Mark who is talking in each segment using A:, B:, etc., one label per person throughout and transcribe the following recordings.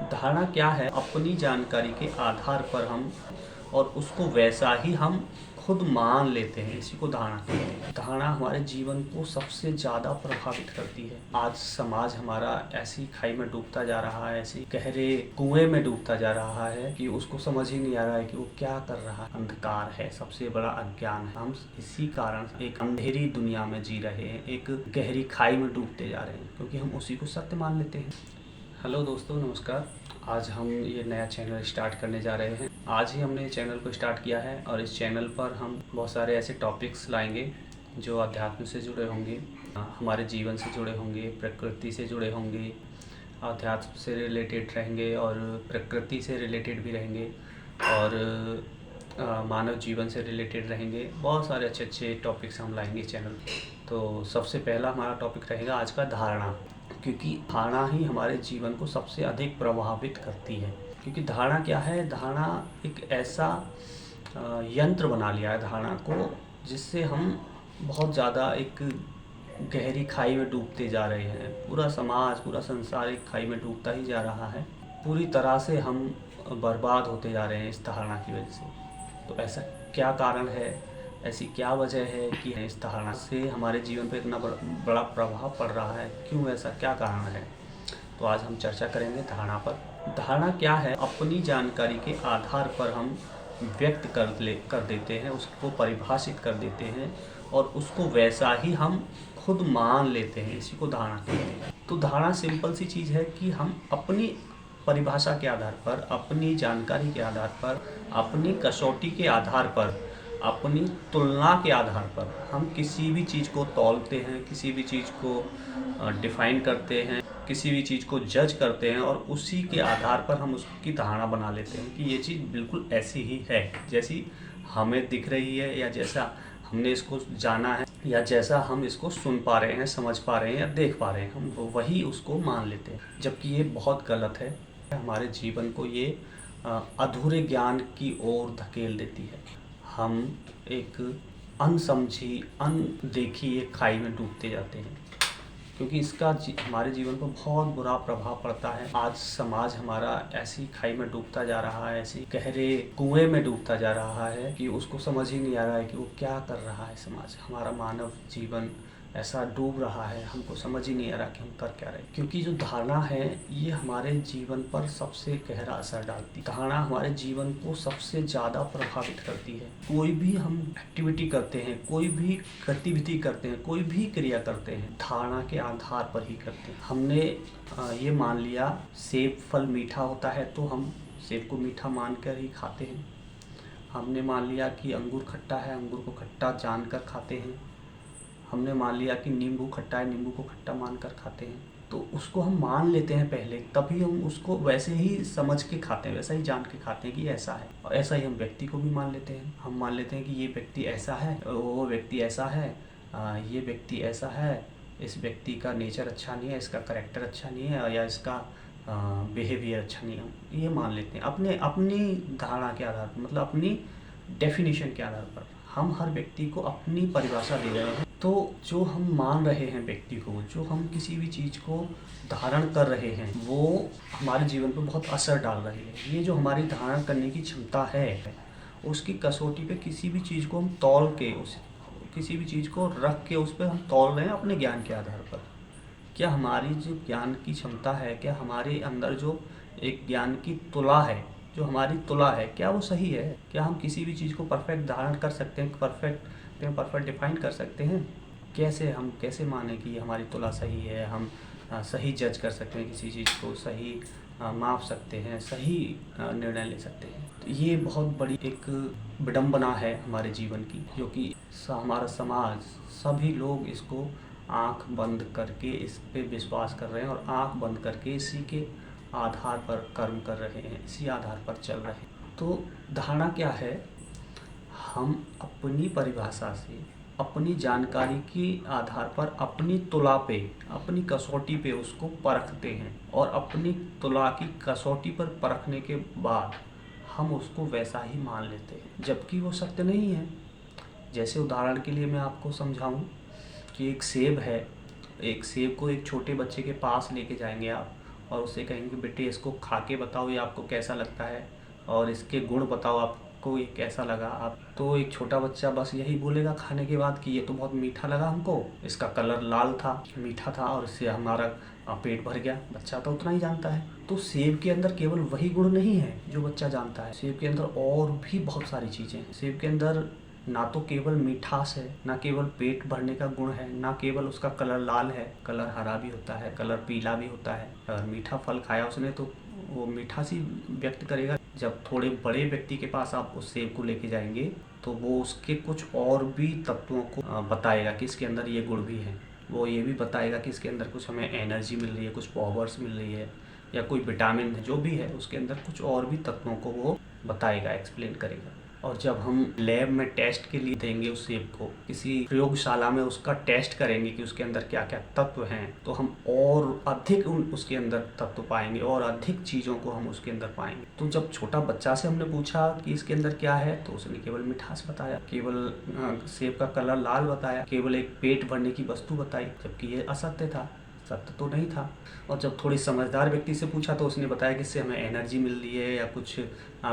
A: धारणा क्या है? अपनी जानकारी के आधार पर हम और उसको वैसा ही हम खुद मान लेते हैं, इसी को धारणा कहते हैं। धारणा हमारे जीवन को सबसे ज़्यादा प्रभावित करती है। आज समाज हमारा ऐसी खाई में डूबता जा रहा है, ऐसी गहरे कुएं में डूबता जा रहा है कि उसको समझ ही नहीं आ रहा है कि वो क्या कर रहा है। अंधकार है, सबसे बड़ा अज्ञान है। हम इसी कारण एक अंधेरी दुनिया में जी रहे हैं, एक गहरी खाई में डूबते जा रहे हैं, क्योंकि हम उसी को सत्य मान लेते हैं। हेलो दोस्तों, नमस्कार। आज हम ये नया चैनल स्टार्ट करने जा रहे हैं। आज ही हमने चैनल को स्टार्ट किया है और इस चैनल पर हम बहुत सारे ऐसे टॉपिक्स लाएंगे जो अध्यात्म से जुड़े होंगे, हमारे जीवन से जुड़े होंगे, प्रकृति से जुड़े होंगे, अध्यात्म से रिलेटेड रहेंगे और प्रकृति से रिलेटेड भी रहेंगे और मानव जीवन से रिलेटेड रहेंगे। बहुत सारे अच्छे अच्छे टॉपिक्स हम लाएंगे चैनल पर। तो सबसे पहला हमारा टॉपिक रहेगा आज का धारणा, क्योंकि धारणा ही हमारे जीवन को सबसे अधिक प्रभावित करती है। क्योंकि धारणा क्या है? धारणा एक ऐसा यंत्र बना लिया है धारणा को, जिससे हम बहुत ज़्यादा एक गहरी खाई में डूबते जा रहे हैं। पूरा समाज, पूरा संसार एक खाई में डूबता ही जा रहा है। पूरी तरह से हम बर्बाद होते जा रहे हैं इस धारणा की वजह से। तो ऐसा क्या कारण है, ऐसी क्या वजह है कि इस धारणा से हमारे जीवन पर इतना बड़ा प्रभाव पड़ रहा है? क्यों, ऐसा क्या कारण है? तो आज हम चर्चा करेंगे धारणा पर। धारणा क्या है? अपनी जानकारी के आधार पर हम व्यक्त कर देते हैं, उसको परिभाषित कर देते हैं और उसको वैसा ही हम खुद मान लेते हैं, इसी को धारणा कहते हैं। तो धारणा सिंपल सी चीज़ है कि हम अपनी परिभाषा के आधार पर, अपनी जानकारी के आधार पर, अपनी कसौटी के आधार पर, अपनी तुलना के आधार पर हम किसी भी चीज़ को तौलते हैं, किसी भी चीज़ को डिफाइन करते हैं, किसी भी चीज़ को जज करते हैं और उसी के आधार पर हम उसकी धारणा बना लेते हैं कि ये चीज़ बिल्कुल ऐसी ही है जैसी हमें दिख रही है, या जैसा हमने इसको जाना है, या जैसा हम इसको सुन पा रहे हैं, समझ पा रहे हैं या देख पा रहे हैं, हम वही उसको मान लेते हैं। जबकि ये बहुत गलत है। हमारे जीवन को ये अधूरे ज्ञान की ओर धकेल देती है। हम एक अनसमझी, अनदेखी एक खाई में डूबते जाते हैं, क्योंकि इसका हमारे जीवन पर बहुत बुरा प्रभाव पड़ता है। आज समाज हमारा ऐसी खाई में डूबता जा रहा है, ऐसी गहरे कुएं में डूबता जा रहा है कि उसको समझ ही नहीं आ रहा है कि वो क्या कर रहा है। समाज, हमारा मानव जीवन ऐसा डूब रहा है, हमको समझ ही नहीं आ रहा कि हम कर क्या रहे हैं। क्योंकि जो धारणा है ये हमारे जीवन पर सबसे गहरा असर डालती है। धारणा हमारे जीवन को सबसे ज़्यादा प्रभावित करती है। कोई भी हम एक्टिविटी करते हैं, कोई भी गतिविधि करते हैं, कोई भी क्रिया करते हैं, धारणा के आधार पर ही करते हैं। हमने ये मान लिया सेब फल मीठा होता है तो हम सेब को मीठा मानकर ही खाते हैं। हमने मान लिया कि अंगूर खट्टा है, अंगूर को खट्टा जानकर खाते हैं। हमने मान लिया कि नींबू खट्टा है, नींबू को खट्टा मानकर खाते हैं। तो उसको हम मान लेते हैं पहले, तभी हम उसको वैसे ही समझ के खाते हैं, वैसा ही जान के खाते हैं कि ऐसा है। और ऐसा ही हम व्यक्ति को भी मान लेते हैं। हम मान लेते हैं कि ये व्यक्ति ऐसा है, वो व्यक्ति ऐसा है, ये व्यक्ति ऐसा है, इस व्यक्ति का नेचर अच्छा नहीं है, इसका करेक्टर अच्छा नहीं है, या इसका बिहेवियर अच्छा नहीं है। ये मान लेते हैं अपनी धारणा के आधार पर, मतलब अपनी डेफिनेशन के आधार पर। हम हर व्यक्ति को अपनी परिभाषा दे रहे हैं। तो जो हम मान रहे हैं व्यक्ति को, जो हम किसी भी चीज़ को धारण कर रहे हैं, वो हमारे जीवन पर बहुत असर डाल रही है। ये जो हमारी धारण करने की क्षमता है, उसकी कसौटी पे किसी भी चीज़ को हम तौल के, किसी भी चीज़ को रख के उस पर हम तौल रहे हैं अपने ज्ञान के आधार पर। क्या हमारी जो ज्ञान की क्षमता है, क्या हमारे अंदर जो एक ज्ञान की तुला है, जो हमारी तुला है, क्या वो सही है? क्या हम किसी भी चीज़ को परफेक्ट धारण कर सकते हैं, परफेक्ट डिफाइन कर सकते हैं? कैसे माने कि ये हमारी तुला सही है? हम सही जज कर सकते हैं, किसी चीज़ को सही माप सकते हैं, सही निर्णय ले सकते हैं? तो ये बहुत बड़ी एक विडंबना है हमारे जीवन की, जो कि हमारा समाज, सभी लोग इसको आंख बंद करके इस पे विश्वास कर रहे हैं और आंख बंद करके इसी के आधार पर कर्म कर रहे हैं, इसी आधार पर चल रहे हैं। तो धारणा क्या है? हम अपनी परिभाषा से, अपनी जानकारी के आधार पर, अपनी तुला पे, अपनी कसौटी पे उसको परखते हैं और अपनी तुला की कसौटी पर परखने के बाद हम उसको वैसा ही मान लेते हैं, जबकि वो सत्य नहीं है। जैसे उदाहरण के लिए मैं आपको समझाऊं कि एक सेब है, एक सेब को एक छोटे बच्चे के पास लेके जाएंगे आप और उससे कहेंगे बेटे इसको खा के बताओ ये आपको कैसा लगता है, और इसके गुण बताओ आपको ये कैसा लगा। आप तो एक छोटा बच्चा बस यही बोलेगा खाने के बाद कि ये तो बहुत मीठा लगा हमको, इसका कलर लाल था, मीठा था और इससे हमारा पेट भर गया। बच्चा तो उतना ही जानता है। तो सेब के अंदर केवल वही गुण नहीं है जो बच्चा जानता है, सेब के अंदर और भी बहुत सारी चीज़ें हैं। सेब के अंदर ना तो केवल मिठास है, ना केवल पेट भरने का गुण है, ना केवल उसका कलर लाल है, कलर हरा भी होता है, कलर पीला भी होता है। अगर मीठा फल खाया उसने तो वो मिठास ही व्यक्त करेगा। जब थोड़े बड़े व्यक्ति के पास आप उस सेब को लेके जाएंगे तो वो उसके कुछ और भी तत्वों को बताएगा कि इसके अंदर ये गुण भी है। वो ये भी बताएगा कि इसके अंदर कुछ हमें एनर्जी मिल रही है, कुछ पावर्स मिल रही है, या कोई विटामिन है, जो भी है उसके अंदर कुछ और भी तत्वों को वो बताएगा, एक्सप्लेन करेगा। और जब हम लैब में टेस्ट के लिए देंगे उस सेब को, किसी प्रयोगशाला में उसका टेस्ट करेंगे कि उसके अंदर क्या क्या तत्व हैं, तो हम और अधिक उसके अंदर तत्व पाएंगे और अधिक चीज़ों को हम उसके अंदर पाएंगे। तो जब छोटा बच्चा से हमने पूछा कि इसके अंदर क्या है, तो उसने केवल मिठास बताया, केवल सेब का कलर लाल बताया, केवल एक पेट भरने की वस्तु बताई, जबकि ये असत्य था, सत्य तो नहीं था। और जब थोड़ी समझदार व्यक्ति से पूछा तो उसने बताया कि इससे हमें एनर्जी मिल रही है, या कुछ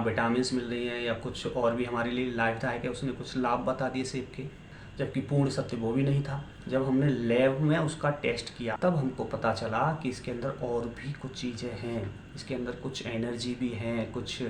A: विटामिन्स मिल रही हैं, या कुछ और भी हमारे लिए लाभदायक है। उसने कुछ लाभ बता दिए सेब के, जबकि पूर्ण सत्य वो भी नहीं था। जब हमने लैब में उसका टेस्ट किया तब हमको पता चला कि इसके अंदर और भी कुछ चीज़ें हैं, इसके अंदर कुछ एनर्जी भी हैं, कुछ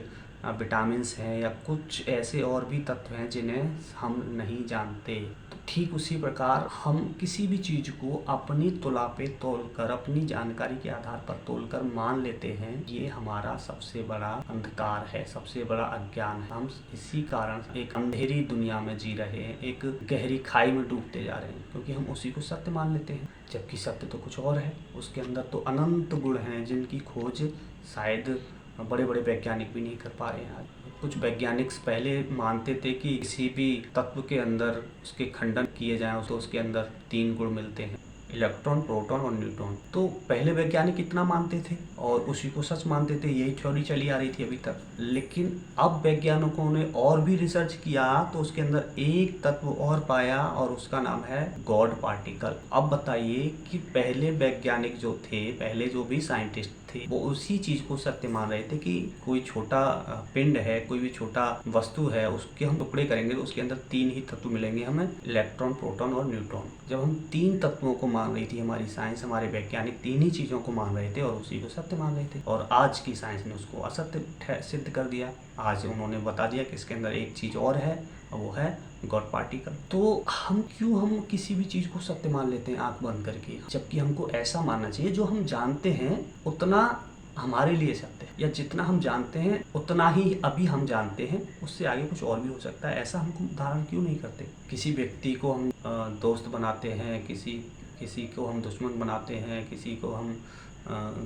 A: विटामिन्स हैं, या कुछ ऐसे और भी तत्व हैं जिन्हें हम नहीं जानते। तो ठीक उसी प्रकार हम किसी भी चीज़ को अपनी तुला पे तोलकर, अपनी जानकारी के आधार पर तोलकर मान लेते हैं। ये हमारा सबसे बड़ा अंधकार है, सबसे बड़ा अज्ञान है। हम इसी कारण एक अंधेरी दुनिया में जी रहे हैं, एक गहरी खाई में डूबते जा रहे हैं, क्योंकि हम उसी को सत्य मान लेते हैं, जबकि सत्य तो कुछ और है। उसके अंदर तो अनंत गुण हैं जिनकी खोज शायद बड़े बड़े वैज्ञानिक भी नहीं कर पा रहे हैं आज। कुछ वैज्ञानिक पहले मानते थे कि किसी भी तत्व के अंदर उसके खंडन किए जाएं तो उसके अंदर 3 गुण मिलते हैं, इलेक्ट्रॉन, प्रोटॉन और न्यूट्रॉन। तो पहले वैज्ञानिक इतना मानते थे और उसी को सच मानते थे, यही थ्योरी चली आ रही थी अभी तक। लेकिन अब वैज्ञानिकों ने और भी रिसर्च किया तो उसके अंदर एक तत्व और पाया और उसका नाम है गॉड पार्टिकल। अब बताइए कि पहले वैज्ञानिक जो थे, पहले जो भी साइंटिस्ट थे, वो उसी चीज को सत्य मान रहे थे कि कोई छोटा पिंड है, कोई भी छोटा वस्तु है, उसके हम टुकड़े करेंगे तो उसके अंदर 3 ही तत्व मिलेंगे हमें, इलेक्ट्रॉन, प्रोटॉन और न्यूट्रॉन। जब हम 3 तत्वों को मान रही थी हमारी साइंस, हमारे वैज्ञानिक 3 ही चीजों को मान रहे थे और उसी को सत्य मान रहे थे, और आज की साइंस ने उसको असत्य सिद्ध कर दिया। आज उन्होंने बता दिया कि इसके अंदर एक चीज और है और वो है गॉड पार्टिकल। तो हम किसी भी चीज को सत्य मान लेते हैं आंख बंद करके, जबकि हमको ऐसा मानना चाहिए जो हम जानते हैं उतना हमारे लिए सत्य है, या जितना हम जानते हैं उतना ही अभी हम जानते हैं, उससे आगे कुछ और भी हो सकता है। ऐसा हम धारण क्यों नहीं करते? किसी व्यक्ति को हम दोस्त बनाते हैं, किसी को हम दुश्मन बनाते हैं, किसी को हम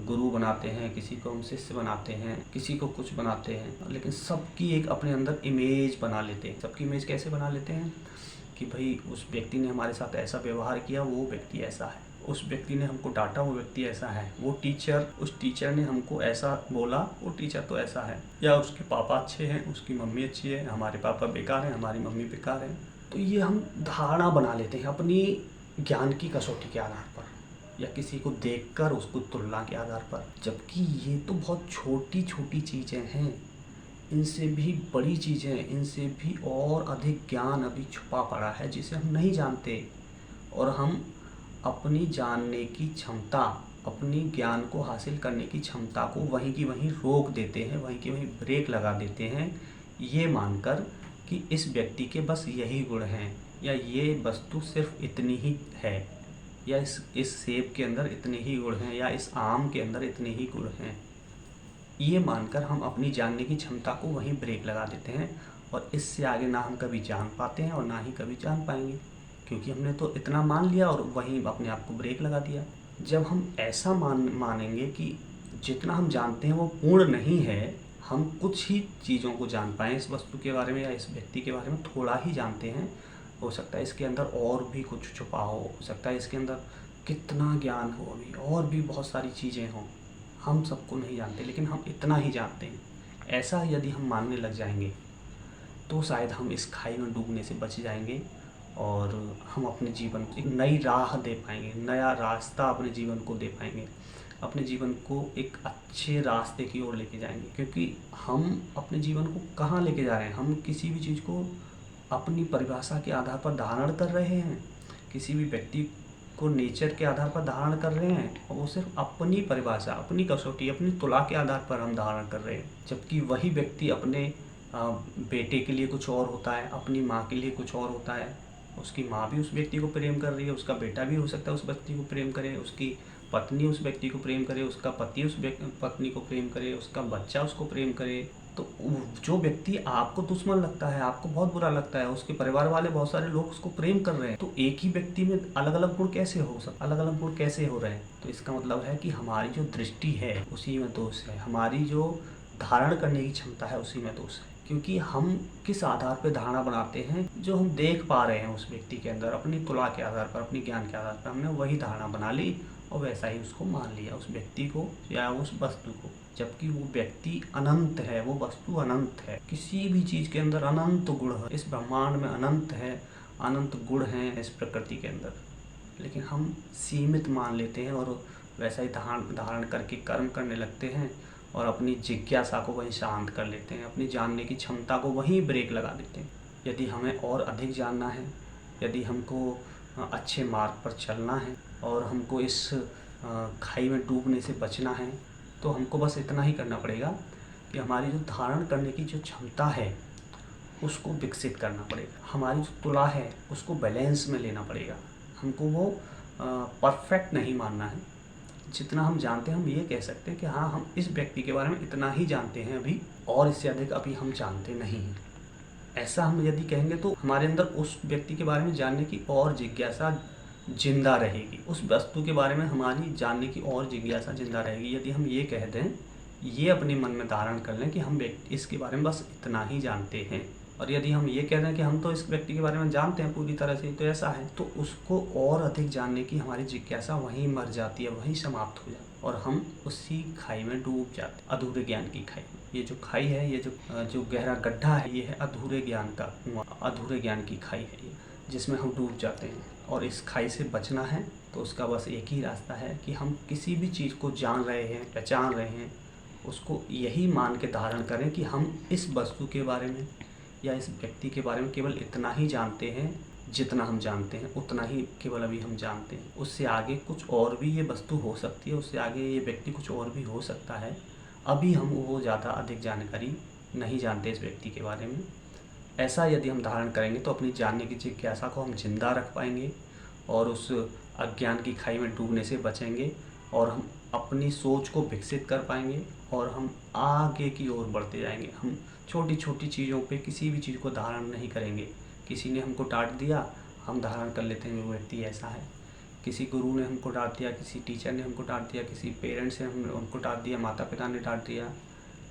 A: गुरु बनाते हैं, किसी को हम शिष्य बनाते हैं, किसी को कुछ बनाते हैं, लेकिन सबकी एक अपने अंदर इमेज बना लेते हैं। सबकी इमेज कैसे बना लेते हैं कि भाई उस व्यक्ति ने हमारे साथ ऐसा व्यवहार किया, वो व्यक्ति ऐसा है, उस व्यक्ति ने हमको डांटा, वो व्यक्ति ऐसा है, उस टीचर ने हमको ऐसा बोला, वो टीचर तो ऐसा है, या उसके पापा अच्छे हैं, उसकी मम्मी अच्छी है, हमारे पापा बेकार हैं, हमारी मम्मी बेकार है। तो ये हम धारणा बना लेते हैं अपनी ज्ञान की कसौटी के आधार पर, या किसी को देखकर उसको तुलना के आधार पर, जबकि ये तो बहुत छोटी छोटी चीज़ें हैं। इनसे भी बड़ी चीज़ें, इनसे भी और अधिक ज्ञान अभी छुपा पड़ा है जिसे हम नहीं जानते, और हम अपनी जानने की क्षमता, अपनी ज्ञान को हासिल करने की क्षमता को वहीं की वहीं रोक देते हैं, वहीं की वहीं ब्रेक लगा देते हैं, ये मानकर कि इस व्यक्ति के बस यही गुण हैं, या ये वस्तु सिर्फ इतनी ही है, या इस सेब के अंदर इतने ही गुण हैं, या इस आम के अंदर इतने ही गुण हैं। ये मानकर हम अपनी जानने की क्षमता को वहीं ब्रेक लगा देते हैं, और इससे आगे ना हम कभी जान पाते हैं और ना ही कभी जान पाएंगे, क्योंकि हमने तो इतना मान लिया और वहीं अपने आप को ब्रेक लगा दिया। जब हम ऐसा मानेंगे कि जितना हम जानते हैं वो पूर्ण नहीं है, हम कुछ ही चीज़ों को जान पाएँ इस वस्तु के बारे में या इस व्यक्ति के बारे में, थोड़ा ही जानते हैं, हो सकता है इसके अंदर और भी कुछ छुपा हो सकता है इसके अंदर कितना ज्ञान हो, अभी और भी बहुत सारी चीज़ें हों, हम सबको नहीं जानते, लेकिन हम इतना ही जानते हैं। ऐसा यदि हम मानने लग जाएंगे तो शायद हम इस खाई में डूबने से बच जाएंगे, और हम अपने जीवन को एक नई राह दे पाएंगे, नया रास्ता अपने जीवन को दे पाएंगे। अपने जीवन को एक अच्छे रास्ते की ओर लेके जाएंगे। क्योंकि हम अपने जीवन को कहाँ लेके जा रहे हैं, हम किसी भी चीज़ को अपनी परिभाषा के आधार पर धारण कर रहे हैं, किसी भी व्यक्ति को नेचर के आधार पर धारण कर रहे हैं, और वो सिर्फ अपनी परिभाषा, अपनी कसौटी, अपनी तुला के आधार पर हम धारण कर रहे हैं। जबकि वही व्यक्ति अपने बेटे के लिए कुछ और होता है, अपनी माँ के लिए कुछ और होता है। उसकी माँ भी उस व्यक्ति को प्रेम कर रही है, उसका बेटा भी हो सकता है उस व्यक्ति को प्रेम करे, उसकी पत्नी उस व्यक्ति को प्रेम करे, उसका पति उस पत्नी को प्रेम करे, उसका बच्चा उसको प्रेम करे। तो जो व्यक्ति आपको दुश्मन लगता है, आपको बहुत बुरा लगता है, उसके परिवार वाले बहुत सारे लोग उसको प्रेम कर रहे हैं, तो एक ही व्यक्ति में अलग अलग गुण कैसे हो सकते, अलग अलग गुण कैसे हो रहे हैं? तो इसका मतलब है कि हमारी जो दृष्टि है उसी में दोष है, हमारी जो धारण करने की क्षमता है उसी में दोष है। क्योंकि हम किस आधार पर धारणा बनाते हैं, जो हम देख पा रहे हैं उस व्यक्ति के अंदर, अपनी तुला के आधार पर, अपनी ज्ञान के आधार पर हमने वही धारणा बना ली और वैसा ही उसको मान लिया, उस व्यक्ति को या उस वस्तु को। जबकि वो व्यक्ति अनंत है, वो वस्तु अनंत है। किसी भी चीज़ के अंदर अनंत गुण है, इस ब्रह्मांड में अनंत है, अनंत गुण हैं इस प्रकृति के अंदर। लेकिन हम सीमित मान लेते हैं और वैसा ही धारण करके कर्म करने लगते हैं और अपनी जिज्ञासा को वहीं शांत कर लेते हैं, अपनी जानने की क्षमता को वहीं ब्रेक लगा देते हैं। यदि हमें और अधिक जानना है, यदि हमको अच्छे मार्ग पर चलना है और हमको इस खाई में डूबने से बचना है, तो हमको बस इतना ही करना पड़ेगा कि हमारी जो धारण करने की जो क्षमता है उसको विकसित करना पड़ेगा। हमारी जो तुला है उसको बैलेंस में लेना पड़ेगा। हमको वो परफेक्ट नहीं मानना है। जितना हम जानते हैं हम ये कह सकते हैं कि हाँ, हम इस व्यक्ति के बारे में इतना ही जानते हैं अभी, और इससे अधिक अभी हम जानते नहीं हैं। ऐसा हम यदि कहेंगे तो हमारे अंदर उस व्यक्ति के बारे में जानने की और जिज्ञासा जिंदा रहेगी, उस वस्तु के बारे में हमारी जानने की और जिज्ञासा जिंदा रहेगी। यदि हम ये कह दें, ये अपने मन में धारण कर लें कि हम इसके बारे में बस इतना ही जानते हैं, और यदि हम ये कह दें कि हम तो इस व्यक्ति के बारे में जानते हैं पूरी तरह से, तो ऐसा है, तो उसको और अधिक जानने की हमारी जिज्ञासा वहीं मर जाती है, वहीं समाप्त हो जाती है और हम उसी खाई में डूब जाते हैं, अधूरे ज्ञान की खाई। ये जो खाई है, ये जो गहरा गड्ढा है, ये है अधूरे ज्ञान का कुआं, अधूरे ज्ञान की खाई है ये, जिसमें हम डूब जाते हैं। और इस खाई से बचना है तो उसका बस एक ही रास्ता है कि हम किसी भी चीज़ को जान रहे हैं, पहचान रहे हैं, उसको यही मान के धारण करें कि हम इस वस्तु के बारे में या इस व्यक्ति के बारे में केवल इतना ही जानते हैं जितना हम जानते हैं, उतना ही केवल अभी हम जानते हैं। उससे आगे कुछ और भी ये वस्तु हो सकती है, उससे आगे ये व्यक्ति कुछ और भी हो सकता है। अभी हम वो ज़्यादा अधिक जानकारी नहीं जानते इस व्यक्ति के बारे में। ऐसा यदि हम धारण करेंगे तो अपनी जानने की जिज्ञासा को हम जिंदा रख पाएंगे और उस अज्ञान की खाई में डूबने से बचेंगे, और हम अपनी सोच को विकसित कर पाएंगे और हम आगे की ओर बढ़ते जाएंगे। हम छोटी छोटी चीज़ों पे किसी भी चीज़ को धारण नहीं करेंगे। किसी ने हमको डांट दिया, हम धारण कर लेते हैं वो व्यक्ति ऐसा है। किसी गुरु ने हमको डांट दिया, किसी टीचर ने हमको डांट दिया, किसी पेरेंट्स ने हमको डांट दिया, माता पिता ने डांट दिया,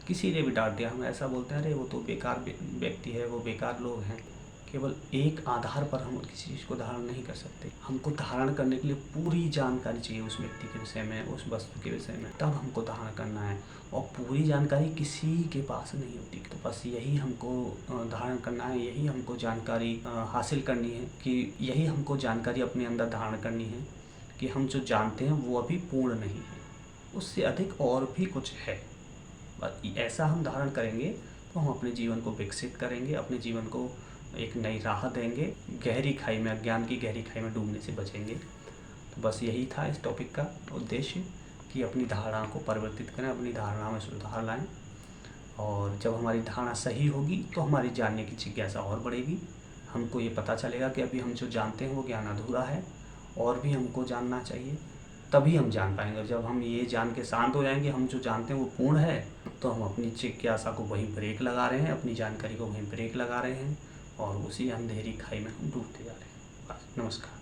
A: किसी ने भी डांट दिया, हम ऐसा बोलते हैं अरे वो तो बेकार व्यक्ति है, वो बेकार लोग हैं। केवल एक आधार पर हम किसी चीज़ को धारण नहीं कर सकते। हमको धारण करने के लिए पूरी जानकारी चाहिए उस व्यक्ति के विषय में, उस वस्तु के विषय में, तब हमको धारण करना है। और पूरी जानकारी किसी के पास नहीं होती, तो बस यही हमको धारण करना है, यही हमको जानकारी हासिल करनी है, कि यही हमको जानकारी अपने अंदर धारण करनी है कि हम जो जानते हैं वो अभी पूर्ण नहीं है, उससे अधिक और भी कुछ है। बस ऐसा हम धारण करेंगे तो हम अपने जीवन को विकसित करेंगे, अपने जीवन को एक नई राह देंगे, गहरी खाई में, अज्ञान की गहरी खाई में डूबने से बचेंगे। तो बस यही था इस टॉपिक का उद्देश्य कि अपनी धारणा को परिवर्तित करें, अपनी धारणा में सुधार लाएं, और जब हमारी धारणा सही होगी तो हमारी जानने की जिज्ञासा और बढ़ेगी। हमको ये पता चलेगा कि अभी हम जो जानते हैं वो ज्ञान अधूरा है और भी हमको जानना चाहिए, तभी हम जान पाएंगे। जब हम ये जान के शांत हो जाएंगे हम जो जानते हैं वो पूर्ण है, तो हम अपनी जिज्ञासा को वहीं ब्रेक लगा रहे हैं, अपनी जानकारी को वहीं ब्रेक लगा रहे हैं और उसी अंधेरी खाई में हम डूबते जा रहे हैं। बस, नमस्कार।